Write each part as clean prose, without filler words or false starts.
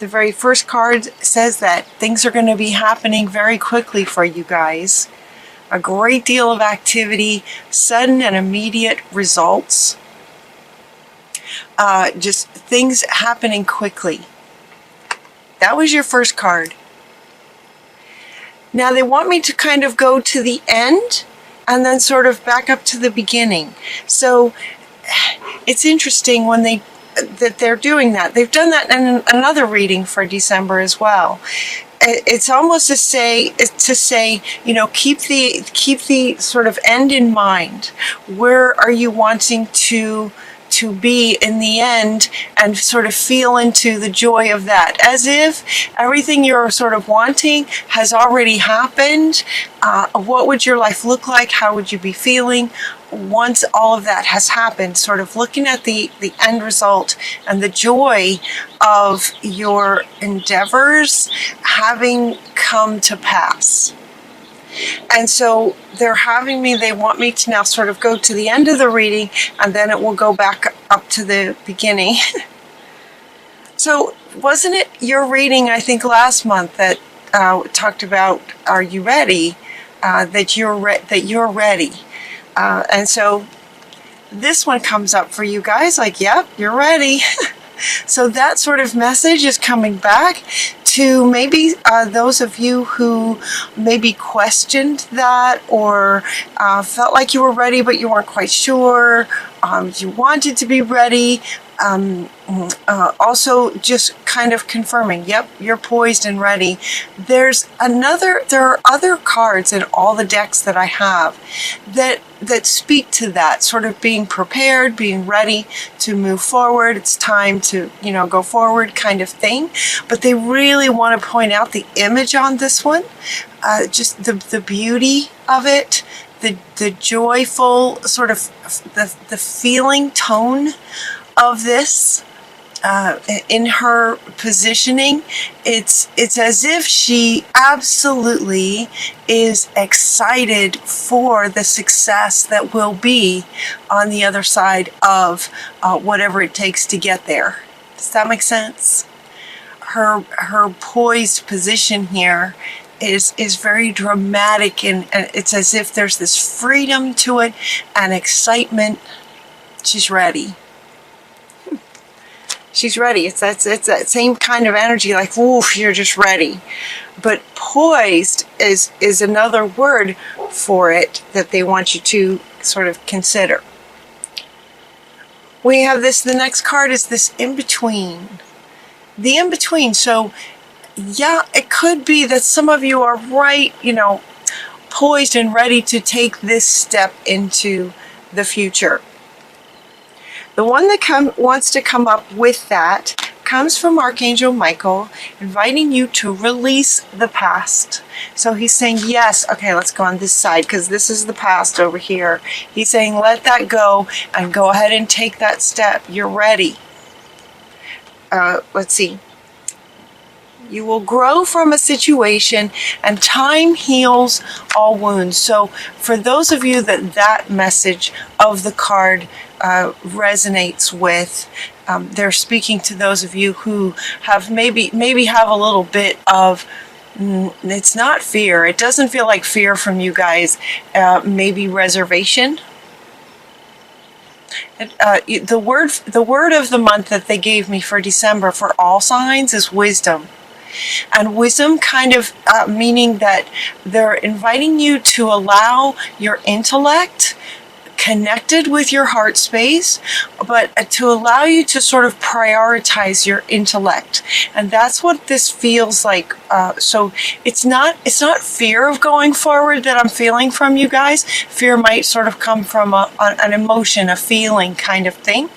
The very first card says that things are going to be happening very quickly for you guys. A great deal of activity, sudden and immediate results. Just things happening quickly. That was your first card. Now they want me to kind of go to the end and then sort of back up to the beginning. So it's interesting when that they're doing that. They've done that in another reading for December as well. It's almost to say, you know, keep the sort of end in mind. Where are you wanting to be in the end, and sort of feel into the joy of that, as if everything you're sort of wanting has already happened. What would your life look like? How would you be feeling once all of that has happened? Sort of looking at the end result and the joy of your endeavors having come to pass. And so they want me to now sort of go to the end of the reading, and then it will go back up to the beginning. So wasn't it your reading, I think last month, that talked about, are you ready? That you're ready. And so this one comes up for you guys like, yep, you're ready. So that sort of message is coming back to maybe those of you who maybe questioned that, or felt like you were ready but you weren't quite sure. You wanted to be ready. Also just kind of confirming, yep, you're poised and ready. There are other cards in all the decks that I have that speak to that, sort of being prepared, being ready to move forward. It's time to, you know, go forward kind of thing. But they really want to point out the image on this one, just the beauty of it, the joyful sort of the feeling tone of this. In her positioning, it's as if she absolutely is excited for the success that will be on the other side of whatever it takes to get there. Does that make sense? Her poised position here is very dramatic, and it's as if there's this freedom to it and excitement. She's ready. She's ready. It's that same kind of energy, like, woof, you're just ready. But poised is another word for it that they want you to sort of consider. We have this, the next card is this in-between. The in-between. So, yeah, it could be that some of you are right, you know, poised and ready to take this step into the future. The one that wants to come up with that comes from Archangel Michael, inviting you to release the past. So he's saying, yes, okay, let's go on this side, because this is the past over here. He's saying, let that go and go ahead and take that step. You're ready. Let's see. You will grow from a situation, and time heals all wounds. So for those of you that message of the card resonates with, they're speaking to those of you who have maybe have a little bit of, it's not fear. It doesn't feel like fear from you guys. Maybe reservation. The word of the month that they gave me for December for all signs is wisdom. And wisdom kind of meaning that they're inviting you to allow your intellect connected with your heart space, but to allow you to sort of prioritize your intellect. And that's what this feels like. So it's not fear of going forward that I'm feeling from you guys. Fear might sort of come from an emotion, a feeling kind of thing.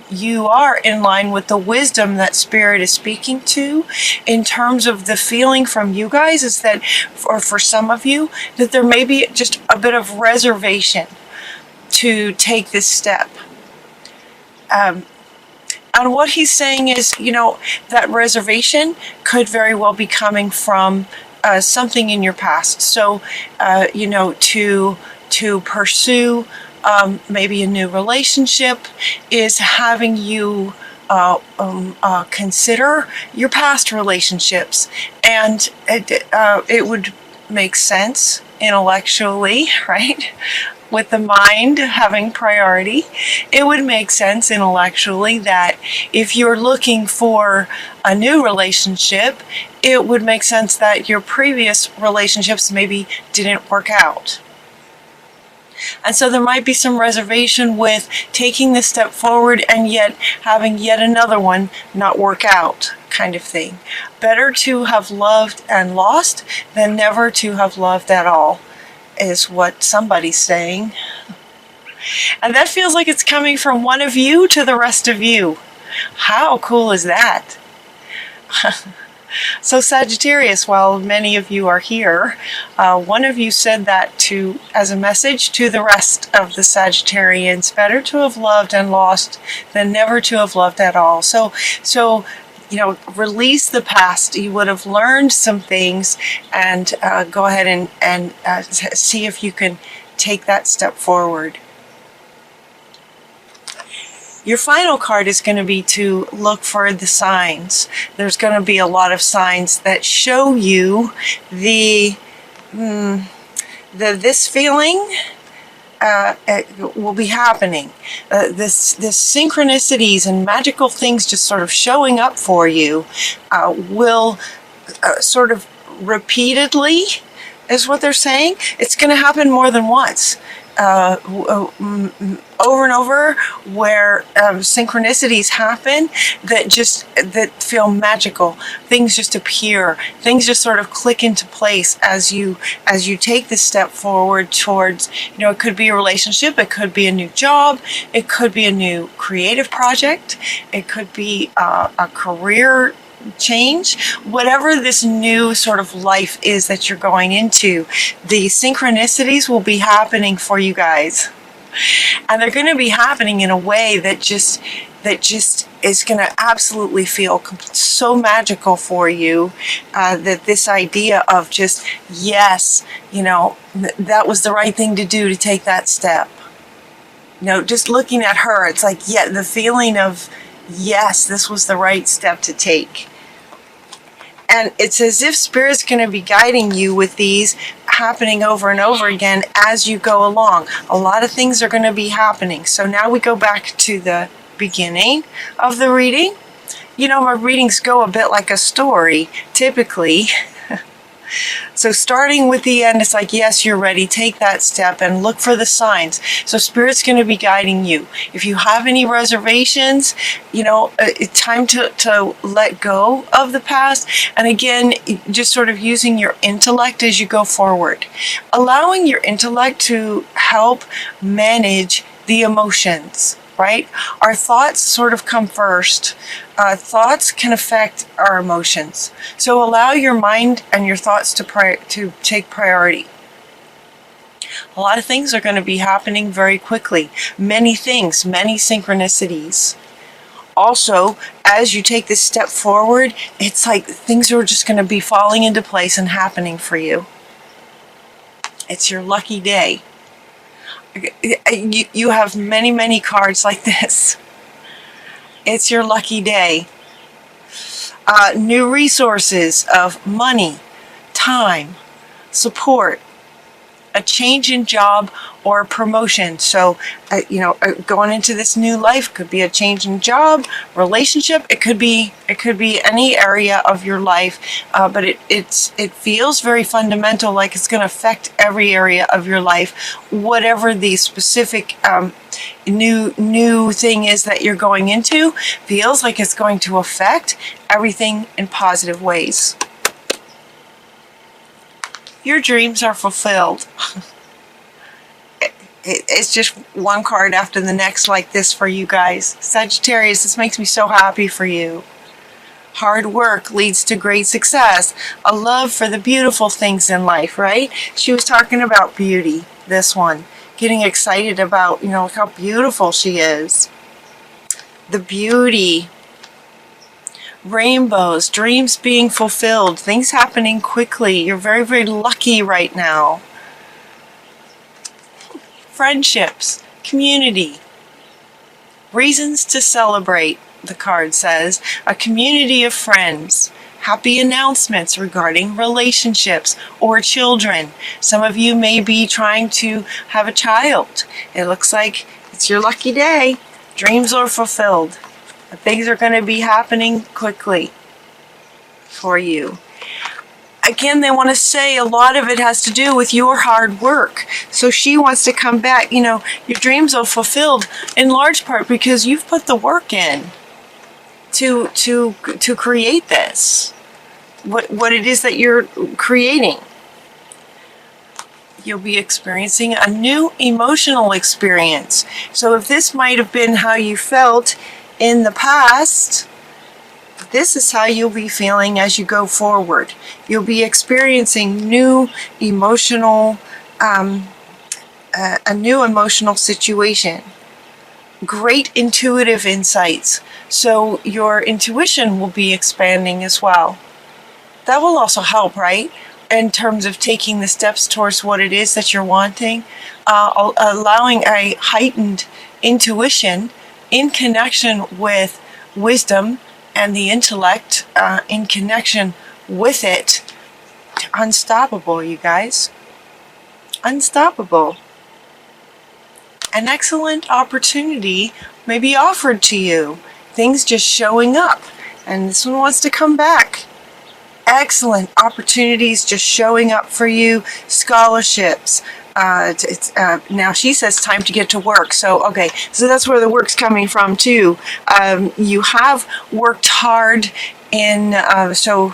You are in line with the wisdom that Spirit is speaking to in terms of the feeling from you guys, is that, or for some of you, that there may be just a bit of reservation to take this step. And what he's saying is, you know, that reservation could very well be coming from something in your past. So, you know, to pursue maybe a new relationship is having you consider your past relationships, and it would make sense intellectually, right? With the mind having priority, it would make sense intellectually that if you're looking for a new relationship, it would make sense that your previous relationships maybe didn't work out. And so there might be some reservation with taking this step forward and yet having yet another one not work out, kind of thing. Better to have loved and lost than never to have loved at all, is what somebody's saying. And that feels like it's coming from one of you to the rest of you. How cool is that? So Sagittarius, while many of you are here, one of you said that as a message to the rest of the Sagittarians: better to have loved and lost than never to have loved at all. So release the past. You would have learned some things, and go ahead and see if you can take that step forward. Your final card is going to be to look for the signs. There's going to be a lot of signs that show you this feeling will be happening. This synchronicities and magical things just sort of showing up for you will sort of repeatedly, is what they're saying. It's going to happen more than once. Over and over, where synchronicities happen that feel magical. Things just appear. Things just sort of click into place as you take this step forward towards, it could be a relationship, it could be a new job, it could be a new creative project, it could be a career change, whatever this new sort of life is that you're going into. The synchronicities will be happening for you guys, and they're going to be happening in a way that just is going to absolutely feel so magical for you, that this idea of just, yes, that was the right thing to do, to take that step. Just looking at her, it's like, yeah, the feeling of, yes, this was the right step to take. And it's as if Spirit's going to be guiding you with these happening over and over again as you go along. A lot of things are going to be happening. So now we go back to the beginning of the reading. My readings go a bit like a story, typically. So starting with the end, it's like, yes, you're ready. Take that step and look for the signs. So Spirit's going to be guiding you. If you have any reservations, it's time to let go of the past. And again, just sort of using your intellect as you go forward. Allowing your intellect to help manage the emotions. Right? Our thoughts sort of come first. Thoughts can affect our emotions. So allow your mind and your thoughts to take priority. A lot of things are going to be happening very quickly. Many things, many synchronicities. Also, as you take this step forward, it's like things are just going to be falling into place and happening for you. It's your lucky day. You have many, many cards like this. It's your lucky day. New resources of money, time, support, a change in job or promotion. So, going into this new life could be a change in job, relationship. It could be any area of your life, but it feels very fundamental, like it's going to affect every area of your life, whatever the specific new thing is that you're going into. Feels like it's going to affect everything in positive ways. Your dreams are fulfilled. It's just one card after the next like this for you guys. Sagittarius, this makes me so happy for you. Hard work leads to great success. A love for the beautiful things in life, right? She was talking about beauty, this one. Getting excited about, how beautiful she is. The beauty. Rainbows, dreams being fulfilled, things happening quickly. You're very, very lucky right now. Friendships, community, reasons to celebrate, the card says, a community of friends. Happy announcements regarding relationships or children. Some of you may be trying to have a child. It looks like it's your lucky day. Dreams are fulfilled. Things are going to be happening quickly for you. Again, they want to say a lot of it has to do with your hard work. So she wants to come back. You know, your dreams are fulfilled in large part because you've put the work in to create this. What it is that you're creating. You'll be experiencing a new emotional experience. So if this might have been how you felt in the past, this is how you'll be feeling as you go forward. You'll be experiencing new emotional, a new emotional situation. Great intuitive insights. So your intuition will be expanding as well. That will also help, right? In terms of taking the steps towards what it is that you're wanting, allowing a heightened intuition in connection with wisdom and the intellect, in connection with it. Unstoppable, you guys. Unstoppable. An excellent opportunity may be offered to you. Things just showing up. And this one wants to come back. Excellent opportunities just showing up for you. Scholarships. Now she says time to get to work. So, okay, so that's where the work's coming from too. You have worked hard in, so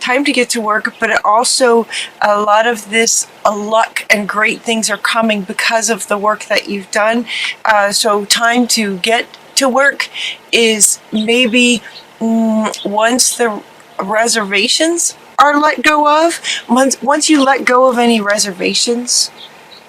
time to get to work, but also a lot of this luck and great things are coming because of the work that you've done. So time to get to work is maybe once the reservations are let go of. Once you let go of any reservations,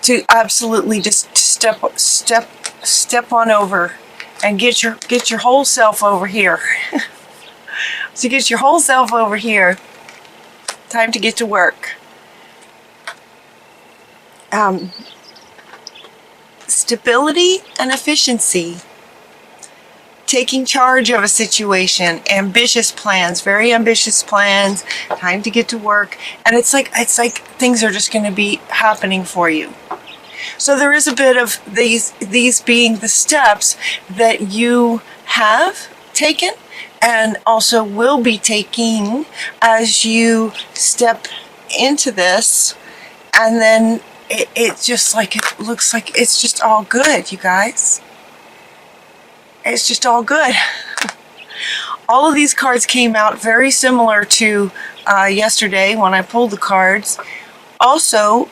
to absolutely just step on over and get your whole self over here. So get your whole self over here. Time to get to work. Stability and efficiency. Taking charge of a situation, ambitious plans, very ambitious plans, time to get to work, and it's like things are just going to be happening for you. So there is a bit of these being the steps that you have taken and also will be taking as you step into this, and then it looks like it's just all good, you guys. It's just all good. All of these cards came out very similar to yesterday when I pulled the cards. Also,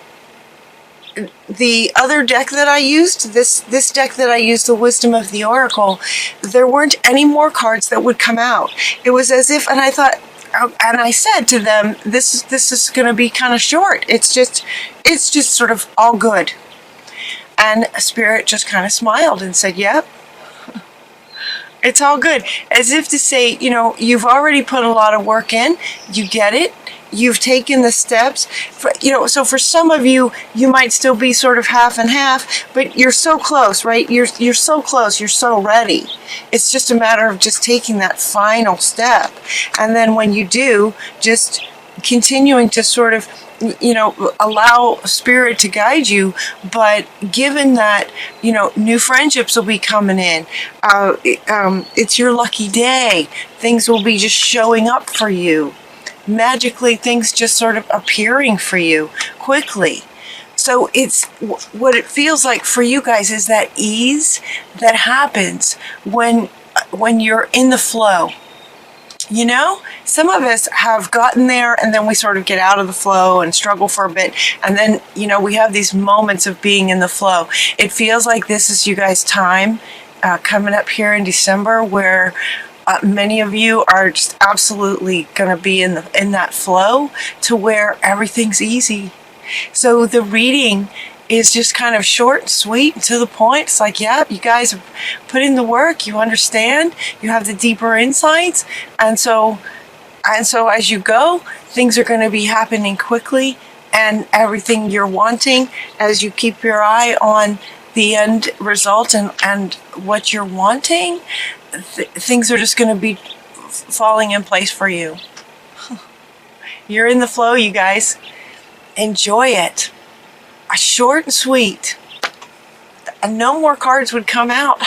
the other deck that I used, this deck that I used, the Wisdom of the Oracle, there weren't any more cards that would come out. It was as if, and I thought, and I said to them, this is going to be kind of short. It's just sort of all good. And Spirit just kind of smiled and said, yep. It's all good. As if to say, you know, you've already put a lot of work in. You get it. You've taken the steps. So for some of you, you might still be sort of half and half, but you're so close, right? You're so close. You're so ready. It's just a matter of just taking that final step. And then when you do, just continuing to sort of, you know, allow Spirit to guide you, but given that, you know, new friendships will be coming in, it's your lucky day. Things will be just showing up for you. Magically, things just sort of appearing for you quickly. So it's what it feels like for you guys is that ease that happens when you're in the flow. You know, some of us have gotten there and then we sort of get out of the flow and struggle for a bit. And then, you know, we have these moments of being in the flow. It feels like this is you guys' time coming up here in December where many of you are just absolutely going to be in that flow to where everything's easy. So the reading is just kind of short and sweet and to the point. It's like, yeah, you guys have put in the work, you understand, you have the deeper insights, and so as you go, things are going to be happening quickly, and everything you're wanting, as you keep your eye on the end result and what you're wanting, things are just going to be falling in place for you. You're in the flow, you guys. Enjoy it. Short and sweet. No more cards would come out.